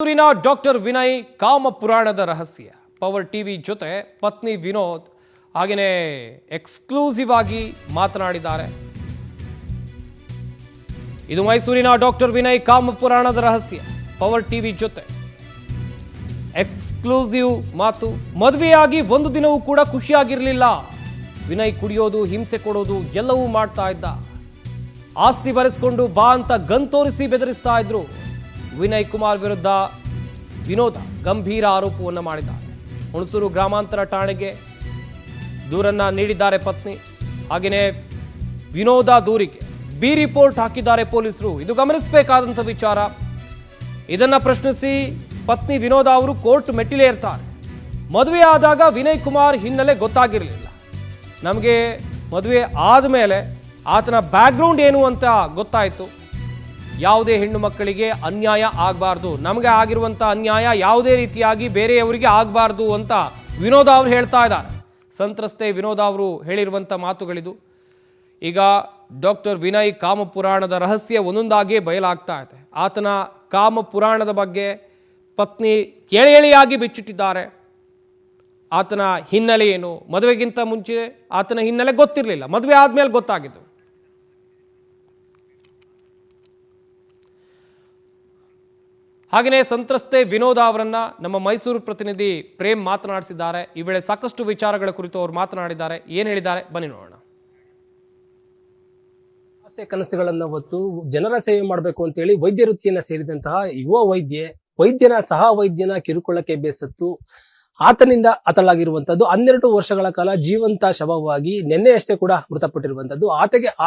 ಮೈಸೂರಿನ ಡಾಕ್ಟರ್ ವಿನಯ್ ಕಾಮ ಪುರಾಣದ ರಹಸ್ಯ ಪವರ್ ಟಿವಿ ಜೊತೆ ಪತ್ನಿ ವಿನೋದ್ ಹಾಗೆಯೇ ಎಕ್ಸ್ಕ್ಲೂಸಿವ್ ಆಗಿ ಮಾತನಾಡಿದ್ದಾರೆ. ಇದು ಮೈಸೂರಿನ ಡಾಕ್ಟರ್ ವಿನಯ್ ಕಾಮ ಪುರಾಣದ ರಹಸ್ಯ ಪವರ್ ಟಿವಿ ಜೊತೆ ಎಕ್ಸ್ಕ್ಲೂಸಿವ್ ಮಾತು. ಮದುವೆಯಾಗಿ ಒಂದು ದಿನವೂ ಕೂಡ ಖುಷಿಯಾಗಿರಲಿಲ್ಲ. ವಿನಯ್ ಕುಡಿಯೋದು, ಹಿಂಸೆ ಕೊಡೋದು ಎಲ್ಲವೂ ಮಾಡ್ತಾ ಇದ್ದ. ಆಸ್ತಿ ಬರೆಸ್ಕೊಂಡು ಬಾ ಅಂತ ಗನ್ ತೋರಿಸಿ ಬೆದರಿಸ್ತಾ ಇದ್ರು. ವಿನಯ್ ಕುಮಾರ್ ವಿರುದ್ಧ ವಿನೋದ ಗಂಭೀರ ಆರೋಪವನ್ನು ಮಾಡಿದ್ದಾರೆ. ಹುಣಸೂರು ಗ್ರಾಮಾಂತರ ಠಾಣೆಗೆ ದೂರನ್ನ ನೀಡಿದ್ದಾರೆ ಪತ್ನಿ. ಹಾಗೆಯೇ ವಿನೋದ ದೂರಿಗೆ ಬಿ ರಿಪೋರ್ಟ್ ಹಾಕಿದ್ದಾರೆ ಪೊಲೀಸರು. ಇದು ಗಮನಿಸಬೇಕಾದಂಥ ವಿಚಾರ. ಇದನ್ನ ಪ್ರಶ್ನಿಸಿ ಪತ್ನಿ ವಿನೋದ ಅವರು ಕೋರ್ಟ್ ಮೆಟ್ಟಿಲೇರ್ತಾರೆ. ಮದುವೆ ಆದಾಗ ವಿನಯ್ ಕುಮಾರ್ ಹಿನ್ನೆಲೆ ಗೊತ್ತಾಗಿರಲಿಲ್ಲ. ನಮಗೆ ಮದುವೆ ಆದಮೇಲೆ ಆತನ ಬ್ಯಾಕ್ಗ್ರೌಂಡ್ ಏನು ಅಂತ ಗೊತ್ತಾಯಿತು. ಯಾವುದೇ ಹೆಣ್ಣು ಮಕ್ಕಳಿಗೆ ಅನ್ಯಾಯ ಆಗಬಾರ್ದು, ನಮಗೆ ಆಗಿರುವಂಥ ಅನ್ಯಾಯ ಯಾವುದೇ ರೀತಿಯಾಗಿ ಬೇರೆಯವರಿಗೆ ಆಗಬಾರ್ದು ಅಂತ ವಿನೋದ ಅವರು ಹೇಳ್ತಾ ಇದ್ದಾರೆ. ಸಂತ್ರಸ್ತೆ ವಿನೋದ ಅವರು ಹೇಳಿರುವಂಥ ಮಾತುಗಳಿದು. ಈಗ ಡಾಕ್ಟರ್ ವಿನಯ್ ಕಾಮ ಪುರಾಣದ ರಹಸ್ಯ ಒಂದೊಂದಾಗಿ ಬಯಲಾಗ್ತಾ ಇದೆ. ಆತನ ಕಾಮ ಪುರಾಣದ ಬಗ್ಗೆ ಪತ್ನಿ ಎಳೆಯಾಗಿ ಬಿಚ್ಚಿಟ್ಟಿದ್ದಾರೆ. ಆತನ ಹಿನ್ನೆಲೆ ಏನು, ಮದುವೆಗಿಂತ ಮುಂಚೆ ಆತನ ಹಿನ್ನೆಲೆ ಗೊತ್ತಿರಲಿಲ್ಲ, ಮದುವೆ ಆದಮೇಲೆ ಗೊತ್ತಾಗಿದ್ದು. ಹಾಗೆಯೇ ಸಂತ್ರಸ್ತೆ ವಿನೋದ ಅವರನ್ನ ನಮ್ಮ ಮೈಸೂರು ಪ್ರತಿನಿಧಿ ಪ್ರೇಮ್ ಮಾತನಾಡಿಸಿದ್ದಾರೆ. ಈ ವೇಳೆ ಸಾಕಷ್ಟು ವಿಚಾರಗಳ ಕುರಿತು ಅವರು ಮಾತನಾಡಿದ್ದಾರೆ. ಏನು ಹೇಳಿದ್ದಾರೆ ಬನ್ನಿ ನೋಡೋಣ. ಆಸೆ ಕನಸುಗಳನ್ನ ಹೊತ್ತು ಜನರ ಸೇವೆ ಮಾಡಬೇಕು ಅಂತ ಹೇಳಿ ವೈದ್ಯ ವೃತ್ತಿಯನ್ನ ಸೇರಿದಂತಹ ಯುವ ವೈದ್ಯನ ಸಹ ವೈದ್ಯನ ಕಿರುಕುಳಕ್ಕೆ ಬೇಸತ್ತು ಆತನಿಂದ ಹತಳಾಗಿರುವಂತದ್ದು. 12 ವರ್ಷಗಳ ಕಾಲ ಜೀವಂತ ಶವವಾಗಿ ನಿನ್ನೆಯಷ್ಟೇ ಕೂಡ ಮೃತಪಟ್ಟಿರುವಂತದ್ದು.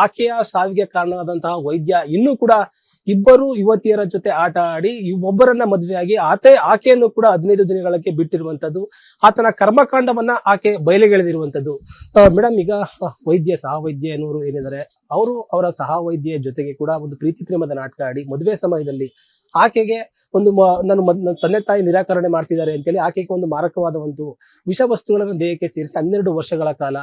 ಆಕೆಯ ಸಾವಿಗೆ ಕಾರಣವಾದಂತಹ ವೈದ್ಯ ಇನ್ನೂ ಕೂಡ ಇಬ್ಬರು ಯುವತಿಯರ ಜೊತೆ ಆಟ ಆಡಿ ಒಬ್ಬರನ್ನ ಮದುವೆಯಾಗಿ ಆಕೆಯನ್ನು ಕೂಡ 15 ದಿನಗಳಕ್ಕೆ ಬಿಟ್ಟಿರುವಂತದ್ದು. ಆತನ ಕರ್ಮಕಾಂಡವನ್ನ ಆಕೆ ಬಯಲಿಗೆಳೆದಿರುವಂತದ್ದು. ಮೇಡಮ್, ಈಗ ಸಹ ವೈದ್ಯ ಎನ್ನುವರು ಏನಿದ್ದಾರೆ, ಅವರ ಸಹ ವೈದ್ಯ ಜೊತೆಗೆ ಕೂಡ ಒಂದು ಪ್ರೀತಿ ಪ್ರೇಮದ ನಾಟಕ ಆಡಿ ಮದುವೆ ಸಮಯದಲ್ಲಿ ಆಕೆಗೆ ಒಂದು ನನ್ನ ತಂದೆ ತಾಯಿ ನಿರಾಕರಣೆ ಮಾಡ್ತಿದ್ದಾರೆ ಅಂತೇಳಿ ಆಕೆಗೆ ಒಂದು ಮಾರಕವಾದ ಒಂದು ವಿಷವಸ್ತುಗಳನ್ನು ದೇಹಕ್ಕೆ ಸೇರಿಸಿ 12 ವರ್ಷಗಳ ಕಾಲ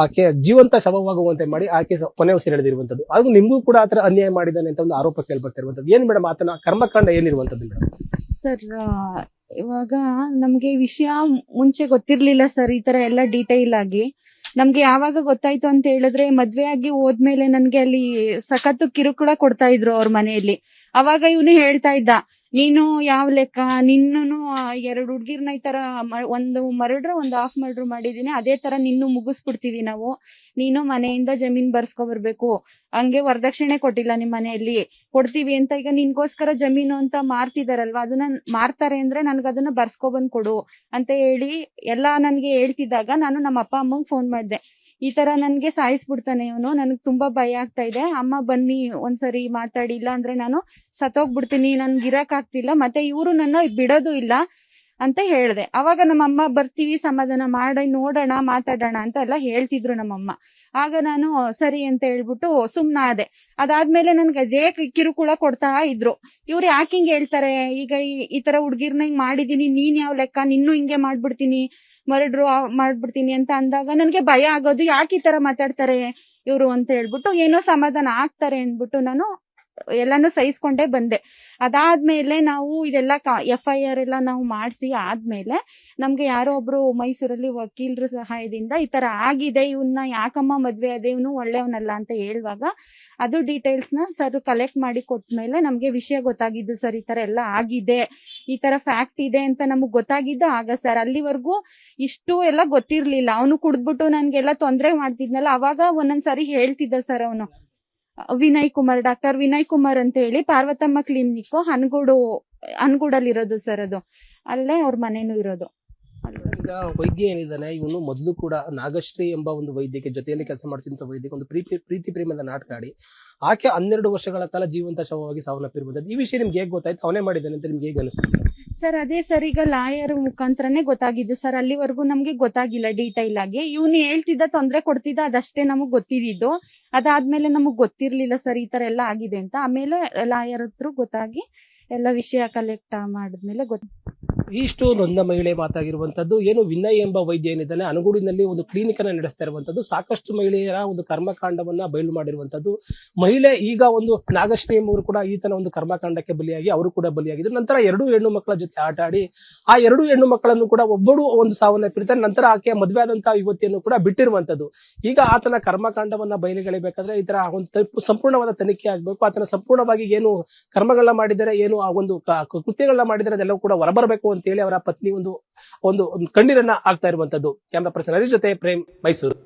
ಆಕೆ ಜೀವಂತ ಶವವಾಗುವಂತೆ ಮಾಡಿ ಆಕೆ ಕೊನೆ ಉಸಿರೆಳೆದಿರುವಂತದ್ದು. ಅದು ನಿಮಗೂ ಕೂಡ ಆತರ ಅನ್ಯಾಯ ಮಾಡಿದ್ದಾನೆ ಅಂತ ಒಂದು ಆರೋಪ ಕೇಳ್ಬರ್ತಿರುವಂತದ್ದು. ಏನ್ ಮೇಡಮ್ ಆತನ ಕರ್ಮಕಾಂಡ ಏನಿರುವಂತದ್ದು ಮೇಡಮ್? ಸರ್, ಇವಾಗ ನಮ್ಗೆ ವಿಷಯ ಮುಂಚೆ ಗೊತ್ತಿರ್ಲಿಲ್ಲ ಸರ್. ಈ ತರ ಎಲ್ಲ ಡೀಟೇಲ್ ಆಗಿ ನಮ್ಗೆ ಯಾವಾಗ ಗೊತ್ತಾಯ್ತು ಅಂತ ಹೇಳಿದ್ರೆ, ಮದ್ವೆ ಆಗಿ ಹೋದ್ಮೇಲೆ ನನ್ಗೆ ಅಲ್ಲಿ ಸಖತ್ತು ಕಿರುಕುಳ ಕೊಡ್ತಾ ಇದ್ರು ಅವ್ರ ಮನೆಯಲ್ಲಿ. ಅವಾಗ ಇವನು ಹೇಳ್ತಾ ಇದ್ದ, ನೀನು ಯಾವ ಲೆಕ್ಕ, ನಿನ್ನೂ 2 ಹುಡ್ಗಿರ್ನ ಈ ತರ ಒಂದು ಮರ್ಡ್ರ್ ಒಂದು ಹಾಫ್ ಮರ್ಡ್ರ್ ಮಾಡಿದೀನಿ, ಅದೇ ತರ ನಿನ್ನೂ ಮುಗಿಸ್ಬಿಡ್ತೀವಿ ನಾವು, ನೀನು ಮನೆಯಿಂದ ಜಮೀನ್ ಬರ್ಸ್ಕೊ ಬರ್ಬೇಕು, ಹಂಗೆ ವರದಕ್ಷಿಣೆ ಕೊಟ್ಟಿಲ್ಲ ನಿಮ್ ಮನೆಯಲ್ಲಿ, ಕೊಡ್ತೀವಿ ಅಂತ ಈಗ ನಿನ್ಗೋಸ್ಕರ ಜಮೀನು ಅಂತ ಮಾರ್ತಿದಾರಲ್ವಾ, ಅದನ್ನ ಮಾರ್ತಾರೆ ಅಂದ್ರೆ ನನ್ಗ ಅದನ್ನ ಬರ್ಸ್ಕೊ ಬಂದ್ ಕೊಡು ಅಂತ ಹೇಳಿ ಎಲ್ಲಾ ನನ್ಗೆ ಹೇಳ್ತಿದ್ದಾಗ ನಾನು ನಮ್ಮ ಅಪ್ಪ ಅಮ್ಮಂಗ್ ಫೋನ್ ಮಾಡ್ದೆ. ಈ ತರ ನನ್ಗೆ ಸಾಯಿಸ್ಬಿಡ್ತಾನೆ ಇವನು, ನನ್ಗೆ ತುಂಬಾ ಭಯ ಆಗ್ತಾ ಇದೆ, ಅಮ್ಮ ಬನ್ನಿ ಒಂದ್ಸರಿ ಮಾತಾಡಿ, ಇಲ್ಲ ಅಂದ್ರೆ ನಾನು ಸತ್ತೋಗ್ಬಿಡ್ತೀನಿ, ನನ್ಗೆ ಇರಕ್ ಆಗ್ತಿಲ್ಲ, ಮತ್ತೆ ಇವರು ನನ್ನ ಬಿಡೋದು ಇಲ್ಲ ಅಂತ ಹೇಳ್ದೆ. ಅವಾಗ ನಮ್ಮಮ್ಮ ಬರ್ತೀವಿ, ಸಮಾಧಾನ ಮಾಡಿ ನೋಡೋಣ, ಮಾತಾಡೋಣ ಅಂತ ಎಲ್ಲ ಹೇಳ್ತಿದ್ರು ನಮ್ಮಮ್ಮ. ಆಗ ನಾನು ಸರಿ ಅಂತ ಹೇಳ್ಬಿಟ್ಟು ಸುಮ್ನಾದೆ. ಅದಾದ್ಮೇಲೆ ನನ್ಗೆ ಅದೇ ಕಿರುಕುಳ ಕೊಡ್ತಾ ಇದ್ರು. ಇವ್ರು ಯಾಕೆ ಹಿಂಗ್ ಹೇಳ್ತಾರೆ, ಈಗ ಈ ತರ ಹುಡ್ಗಿರ್ನ ಹಿಂಗ್ ಮಾಡಿದೀನಿ, ನೀನ್ ಯಾವ ಲೆಕ್ಕ, ನಿನ್ನೂ ಹಿಂಗೆ ಮಾಡ್ಬಿಡ್ತೀನಿ, ಮರ್ಡ್ರು ಮಾಡ್ಬಿಡ್ತೀನಿ ಅಂತ ಅಂದಾಗ ನನ್ಗೆ ಭಯ ಆಗೋದು, ಯಾಕೆ ಈ ತರ ಮಾತಾಡ್ತಾರೆ ಇವ್ರು ಅಂತ ಹೇಳ್ಬಿಟ್ಟು ಏನೋ ಸಮಾಧಾನ ಆಗ್ತಾರೆ ಅಂದ್ಬಿಟ್ಟು ನಾನು ಎಲ್ಲಾನು ಸಹಿಸ್ಕೊಂಡೇ ಬಂದೆ. ಅದಾದ್ಮೇಲೆ ನಾವು ಇದೆಲ್ಲ FIR ಎಲ್ಲ ನಾವು ಮಾಡಿಸಿ ಆದ್ಮೇಲೆ ನಮ್ಗೆ ಯಾರೋ ಒಬ್ರು ಮೈಸೂರಲ್ಲಿ ವಕೀಲರ ಸಹಾಯದಿಂದ ಈ ತರ ಆಗಿದೆ, ಇವನ್ನ ಯಾಕಮ್ಮ ಮದ್ವೆ ಅದೇ, ಇವನು ಒಳ್ಳೆಯವನಲ್ಲ ಅಂತ ಹೇಳುವಾಗ ಅದು ಡೀಟೇಲ್ಸ್ ನ ಸರ್ ಕಲೆಕ್ಟ್ ಮಾಡಿ ಕೊಟ್ಮೇಲೆ ನಮ್ಗೆ ವಿಷಯ ಗೊತ್ತಾಗಿದ್ದು. ಸರ್, ಈ ತರ ಎಲ್ಲ ಆಗಿದೆ, ಈ ತರ ಫ್ಯಾಕ್ಟ್ ಇದೆ ಅಂತ ನಮಗ್ ಗೊತ್ತಾಗಿದ್ದು ಆಗ ಸರ್. ಅಲ್ಲಿವರೆಗೂ ಇಷ್ಟು ಎಲ್ಲ ಗೊತ್ತಿರ್ಲಿಲ್ಲ. ಅವನು ಕುಡ್ದ್ಬಿಟ್ಟು ನನ್ಗೆಲ್ಲ ತೊಂದ್ರೆ ಮಾಡ್ತಿದ್ನಲ್ಲ, ಅವಾಗ ಒಂದೊಂದ್ಸರಿ ಹೇಳ್ತಿದ್ದ ಸರ್ ಅವನು. ಡಾಕ್ಟರ್ ವಿನಯ್ ಕುಮಾರ್ ಅಂತ ಹೇಳಿ ಪಾರ್ವತಮ್ಮ ಕ್ಲಿನಿಕ್ ಅನ್ಗೂಡಲ್ಲಿ ಇರೋದು ಸರ್. ಅದು ಅಲ್ಲೇ ಅವ್ರ ಮನೇನು ಇರೋದು. ಈಗ ವೈದ್ಯ ಏನಿದ್ದಾನೆ, ಇವನು ಮೊದಲು ಕೂಡ ನಾಗಶ್ರೀ ಎಂಬ ಒಂದು ವೈದ್ಯಕ್ಕೆ ಜೊತೆಯಲ್ಲಿ ಕೆಲಸ ಮಾಡ್ತಿದ್ದ ವೈದ್ಯಕ್ಕೆ ಒಂದು ಪ್ರೀತಿ ಪ್ರೇಮದ ನಾಟಕ ಆಡಿ ಆಕೆ 12 ವರ್ಷಗಳ ಕಾಲ ಜೀವಂತ ಶವವಾಗಿ ಸಾವನ್ನಪ್ಪಿರುವುದು. ಈ ವಿಷಯ ನಿಮ್ಗೆ ಹೇಗೆ ಗೊತ್ತಾಯ್ತು, ಅವನೇ ಮಾಡಿದ್ದಾನೆ ಅಂತ ನಿಮ್ಗೆ ಹೇಗೆ ಅನಿಸ್ತು ಸರ್? ಅದೇ ಸರ್, ಈಗ ಲಾಯರ್ ಮುಖಾಂತರನೇ ಗೊತ್ತಾಗಿದ್ದು ಸರ್. ಅಲ್ಲಿವರೆಗೂ ನಮ್ಗೆ ಗೊತ್ತಾಗಿಲ್ಲ ಡೀಟೈಲ್ ಆಗಿ. ಇವನು ಹೇಳ್ತಿದ್ದ, ತೊಂದ್ರೆ ಕೊಡ್ತಿದ್ದ, ಅದಷ್ಟೇ ನಮಗ್ ಗೊತ್ತಿದ್ದು. ಅದಾದ್ಮೇಲೆ ನಮಗ್ ಗೊತ್ತಿರ್ಲಿಲ್ಲ ಸರ್ ಈ ತರ ಎಲ್ಲ ಆಗಿದೆ ಅಂತ. ಆಮೇಲೆ ಲಾಯರ್ ಹತ್ರ ಗೊತ್ತಾಗಿ ಎಲ್ಲ ವಿಷಯ ಕಲೆಕ್ಟ್ ಮಾಡಿದ್ಮೇಲೆ ಇಷ್ಟು ನೊಂದ ಮಹಿಳೆ ಮಾತಾಗಿರುವಂತದ್ದು. ಏನು ವಿನಯ್ ಎಂಬ ವೈದ್ಯ ಏನಿದ್ದಾನೆ ಅನಗೂಡಿನಲ್ಲಿ ಒಂದು ಕ್ಲಿನಿಕ್ ಅನ್ನ ನಡೆಸ್ತಾ ಇರುವಂತದ್ದು, ಸಾಕಷ್ಟು ಮಹಿಳೆಯರ ಒಂದು ಕರ್ಮಕಾಂಡವನ್ನ ಬಯಲು ಮಾಡಿರುವಂತದ್ದು. ಮಹಿಳೆ ಈಗ ಒಂದು ನಾಗಶ್ರೀ ಎಂಬುವರು ಕೂಡ ಈತನ ಒಂದು ಕರ್ಮಕಾಂಡಕ್ಕೆ ಬಲಿಯಾಗಿ ಅವರು ಕೂಡ ಬಲಿಯಾಗಿದ್ರು. ನಂತರ 2 ಹೆಣ್ಣು ಮಕ್ಕಳ ಜೊತೆ ಆಟ ಆಡಿ ಆ 2 ಹೆಣ್ಣು ಮಕ್ಕಳನ್ನು ಕೂಡ ಒಬ್ಬಳು ಒಂದು ಸಾವನ್ನಪ್ಪಿರ್ತಾರೆ. ನಂತರ ಆಕೆಯ ಮದುವೆ ಆದಂತಹ ಯುವತಿಯನ್ನು ಕೂಡ ಬಿಟ್ಟಿರುವಂತದ್ದು. ಈಗ ಆತನ ಕರ್ಮಕಾಂಡವನ್ನ ಬಯಲಿಗೆಳೆಯಬೇಕಾದ್ರೆ ಈ ತರ ಒಂದು ಸಂಪೂರ್ಣವಾದ ತನಿಖೆ ಆಗ್ಬೇಕು. ಆತನ ಸಂಪೂರ್ಣವಾಗಿ ಏನು ಕರ್ಮಗಳನ್ನ ಮಾಡಿದರೆ, ಏನು ಆ ಒಂದು ಕೃತ್ಯಗಳನ್ನ ಮಾಡಿದರೆ ಅದೆಲ್ಲವೂ ಕೂಡ ಹೊರಬರಬೇಕು ಅಂತ ಹೇಳಿ ಅವರ ಪತ್ನಿ ಒಂದು ಕಣ್ಣೀರನ್ನ ಆಗ್ತಾ ಇರುವಂತದ್ದು. ಕ್ಯಾಮರಾ ಪರ್ಸನ್ ಹರೀಶ್ ಜೊತೆ ಪ್ರೇಮ್, ಮೈಸೂರು.